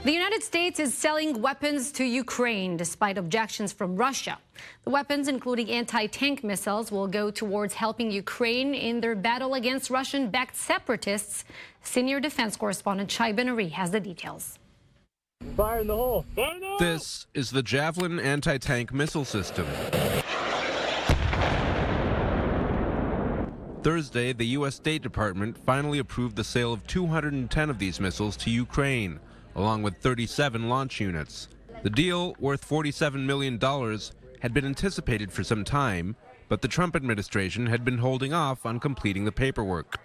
The United States is selling weapons to Ukraine despite objections from Russia. The weapons, including anti-tank missiles, will go towards helping Ukraine in their battle against Russian-backed separatists. Senior defense correspondent Shai Ben-Ari has the details. Fire in the hole. Fire in the hole. This is the Javelin anti-tank missile system. Thursday, the U.S. State Department finally approved the sale of 210 of these missiles to Ukraine, along with 37 launch units. The deal, worth $47 million, had been anticipated for some time, but the Trump administration had been holding off on completing the paperwork.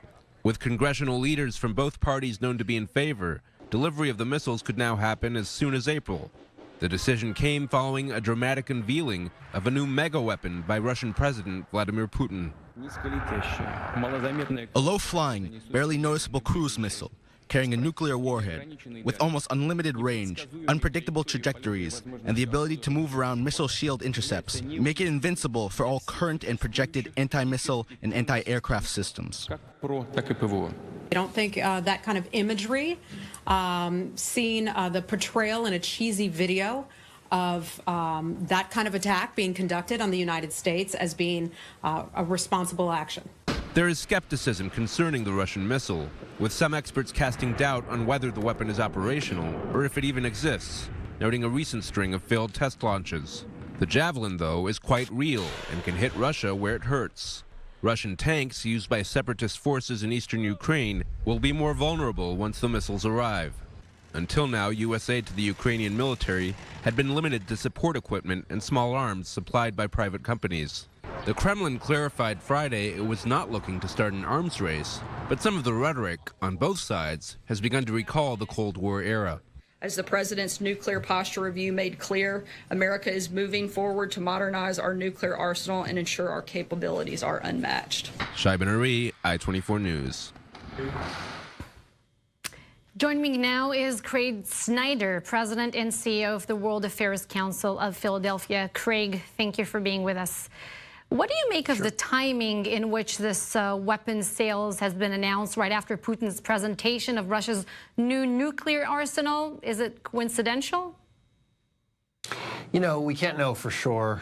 With congressional leaders from both parties known to be in favor, delivery of the missiles could now happen as soon as April. The decision came following a dramatic unveiling of a new mega-weapon by Russian President Vladimir Putin. A low-flying, barely noticeable cruise missile carrying a nuclear warhead with almost unlimited range, unpredictable trajectories, and the ability to move around missile shield intercepts make it invincible for all current and projected anti-missile and anti-aircraft systems. I don't think that kind of imagery, seeing the portrayal in a cheesy video of that kind of attack being conducted on the United States as being a responsible action. There is skepticism concerning the Russian missile, with some experts casting doubt on whether the weapon is operational or if it even exists, noting a recent string of failed test launches. The Javelin, though, is quite real and can hit Russia where it hurts. Russian tanks used by separatist forces in eastern Ukraine will be more vulnerable once the missiles arrive. Until now, U.S. aid to the Ukrainian military had been limited to support equipment and small arms supplied by private companies. The Kremlin clarified Friday it was not looking to start an arms race, but some of the rhetoric on both sides has begun to recall the Cold War era. As the president's nuclear posture review made clear, America is moving forward to modernize our nuclear arsenal and ensure our capabilities are unmatched. Shai Ben-Ari, i24 News. Joining me now is Craig Snyder, President and CEO of the World Affairs Council of Philadelphia. Craig, thank you for being with us. What do you make of the timing in which this weapons sales has been announced right after Putin's presentation of Russia's new nuclear arsenal? Is it coincidental? You know, we can't know for sure.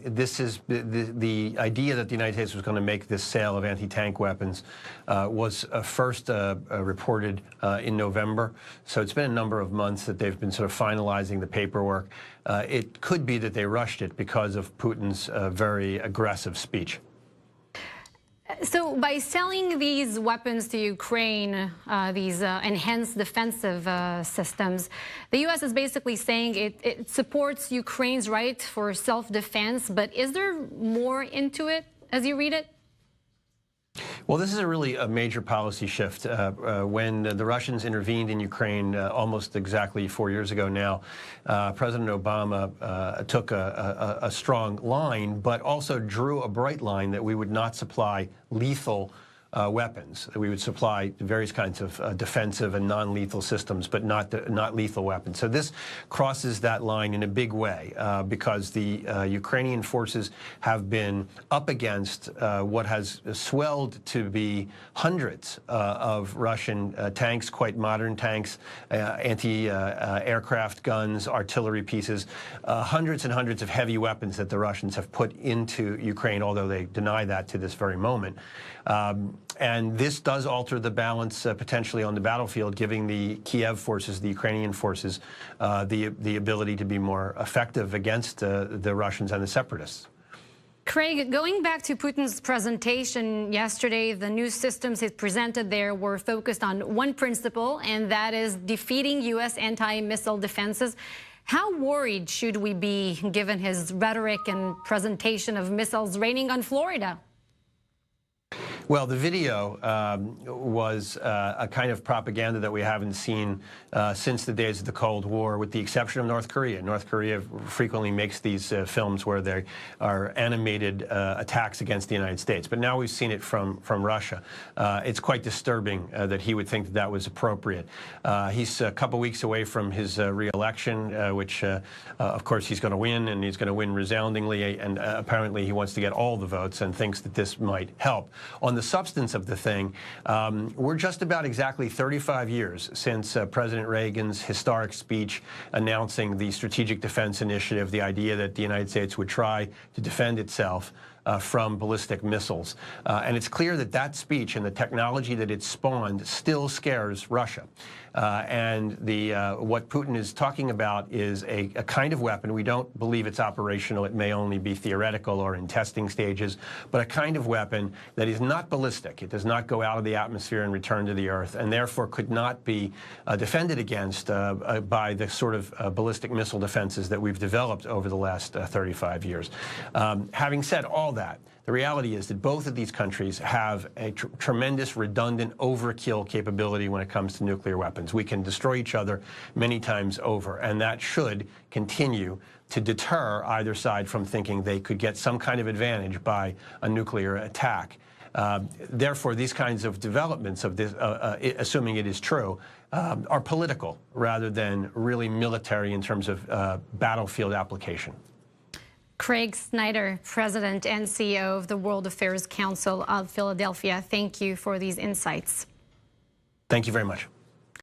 This is the idea that the United States was going to make this sale of anti-tank weapons was first reported in November. So it's been a number of months that they've been sort of finalizing the paperwork. It could be that they rushed it because of Putin's very aggressive speech. So by selling these weapons to Ukraine, these enhanced defensive systems, the U.S. is basically saying it supports Ukraine's right for self-defense. But is there more into it as you read it? Well, this is really a major policy shift. When the Russians intervened in Ukraine almost exactly 4 years ago now, President Obama took a strong line, but also drew a bright line that we would not supply lethal weapons. We would supply various kinds of defensive and non-lethal systems, but not lethal weapons. So this crosses that line in a big way because the Ukrainian forces have been up against what has swelled to be hundreds of Russian tanks, quite modern tanks, anti-aircraft guns, artillery pieces, hundreds and hundreds of heavy weapons that the Russians have put into Ukraine, although they deny that to this very moment. And this does alter the balance potentially on the battlefield, giving the Kiev forces, the Ukrainian forces, the ability to be more effective against the Russians and the separatists. Craig, going back to Putin's presentation yesterday, the new systems he presented there were focused on one principle, and that is defeating U.S. anti-missile defenses. How worried should we be given his rhetoric and presentation of missiles raining on Florida? Well, the video was a kind of propaganda that we haven't seen since the days of the Cold War, with the exception of North Korea. North Korea frequently makes these films where they are animated attacks against the United States. But now we've seen it from Russia. It's quite disturbing that he would think that that was appropriate. He's a couple weeks away from his re-election, which, of course, he's going to win, and he's going to win resoundingly. And apparently he wants to get all the votes and thinks that this might help. On the the substance of the thing, we're just about exactly 35 years since President Reagan's historic speech announcing the Strategic Defense Initiative, the idea that the United States would try to defend itself from ballistic missiles. And it's clear that that speech and the technology that it spawned still scares Russia. And what Putin is talking about is a kind of weapon. We don't believe it's operational. It may only be theoretical or in testing stages, but a kind of weapon that is not ballistic. It does not go out of the atmosphere and return to the Earth, and therefore could not be defended against by the sort of ballistic missile defenses that we've developed over the last 35 years. Having said all that, the reality is that both of these countries have a tremendous redundant overkill capability when it comes to nuclear weapons. We can destroy each other many times over, and that should continue to deter either side from thinking they could get some kind of advantage by a nuclear attack. Therefore, these kinds of developments of this, assuming it is true, are political rather than really military in terms of battlefield application. Craig Snyder, President and CEO of the World Affairs Council of Philadelphia, thank you for these insights. Thank you very much.